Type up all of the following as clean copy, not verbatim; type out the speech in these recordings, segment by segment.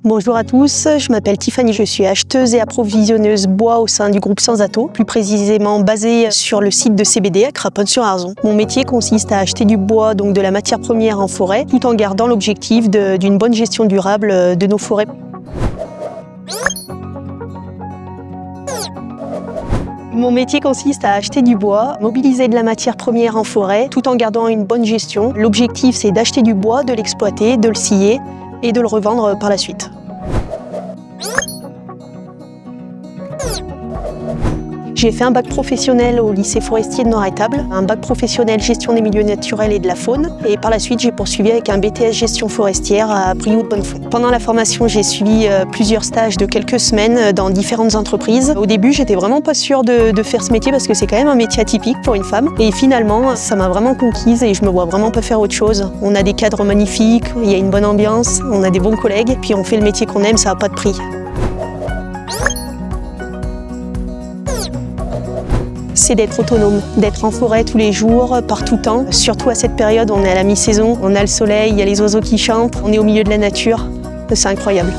Bonjour à tous, je m'appelle Tiffany, je suis acheteuse et approvisionneuse bois au sein du groupe Sansato, plus précisément basée sur le site de CBD à Craponne-sur-Arzon. Mon métier consiste à acheter du bois, donc de la matière première en forêt, tout en gardant l'objectif d'une bonne gestion durable de nos forêts. Mon métier consiste à acheter du bois, mobiliser de la matière première en forêt, tout en gardant une bonne gestion. L'objectif, c'est d'acheter du bois, de l'exploiter, de le scier et de le revendre par la suite. J'ai fait un bac professionnel au lycée forestier de Noir-Étable, un bac professionnel gestion des milieux naturels et de la faune, et par la suite j'ai poursuivi avec un BTS gestion forestière à Brioude-Bonnefond. Pendant la formation, j'ai suivi plusieurs stages de quelques semaines dans différentes entreprises. Au début, j'étais vraiment pas sûre de faire ce métier parce que c'est quand même un métier atypique pour une femme, et finalement, ça m'a vraiment conquise et je me vois vraiment pas faire autre chose. On a des cadres magnifiques, il y a une bonne ambiance, on a des bons collègues, puis on fait le métier qu'on aime, ça n'a pas de prix. C'est d'être autonome, d'être en forêt tous les jours, par tout temps. Surtout à cette période, on est à la mi-saison, on a le soleil, il y a les oiseaux qui chantent, on est au milieu de la nature. C'est incroyable.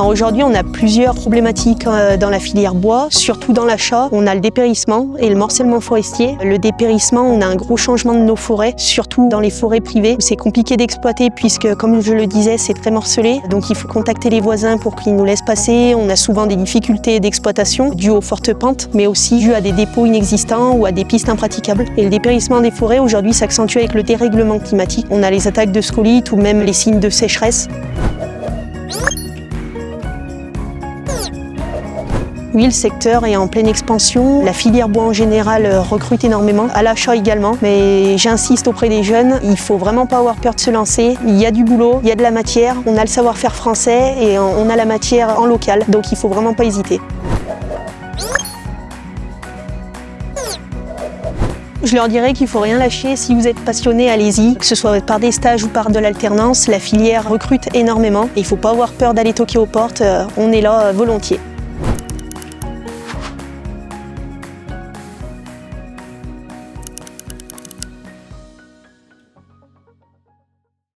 Aujourd'hui, on a plusieurs problématiques dans la filière bois, surtout dans l'achat. On a le dépérissement et le morcellement forestier. Le dépérissement, on a un gros changement de nos forêts, surtout dans les forêts privées. C'est compliqué d'exploiter puisque, comme je le disais, c'est très morcelé. Donc il faut contacter les voisins pour qu'ils nous laissent passer. On a souvent des difficultés d'exploitation dues aux fortes pentes, mais aussi dues à des dépôts inexistants ou à des pistes impraticables. Et le dépérissement des forêts, aujourd'hui, s'accentue avec le dérèglement climatique. On a les attaques de scolytes ou même les signes de sécheresse. Oui, le secteur est en pleine expansion. La filière bois en général recrute énormément, à l'achat également. Mais j'insiste auprès des jeunes, il ne faut vraiment pas avoir peur de se lancer. Il y a du boulot, il y a de la matière, on a le savoir-faire français et on a la matière en local. Donc il ne faut vraiment pas hésiter. Je leur dirais qu'il ne faut rien lâcher. Si vous êtes passionné, allez-y. Que ce soit par des stages ou par de l'alternance, la filière recrute énormément. Et il ne faut pas avoir peur d'aller toquer aux portes. On est là volontiers.